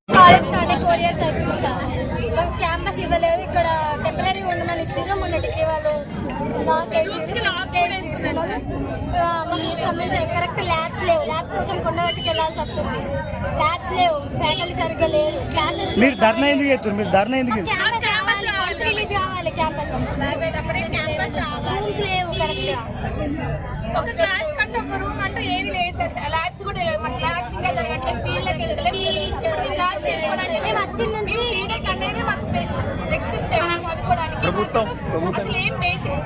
College start 4 years అవుతుంది sir. మాకు campus ఇవ్వలేదు. ఇక్కడ టెంపరీ ఉండమని ఇచ్చారు. మొన్న డిగ్రీ వాళ్ళు మాకు సంబంధించిన కరెక్ట్ ల్యాబ్స్ లేవు. ల్యాబ్స్ కోసం కొండగట్టుకు వెళ్ళాల్సి వస్తుంది. ల్యాబ్స్ లేవు, ఫ్యాకల్టీ సరిగ్గా లేదు, క్లాసెస్. మీరు ధర్నా ఎందుకు చేస్తారు? మీరు ధర్నా ఎందుకు క్యాంపస్ కావాలి, రిలీజ్ కావాలి. క్యాంపస్ రూమ్స్ లేవు కరెక్ట్ గా. ఒక క్లాస్ కంటే ఒక రూమ్ అంటూ ఏది లేదు సార్. ల్యాబ్స్ కూడా లేదు. మా క్లాస్ ఇంకా జరగట్లేదు. ఫీల్డ్ లకి వెళ్ళలేదు. క్లాస్ చేసుకోవాలంటే మేము వచ్చిన నుంచి బీటెక్ అనేది మాకు నెక్స్ట్ స్టెప్ చదువుకోవడానికి అసలు ఏం బేసిక్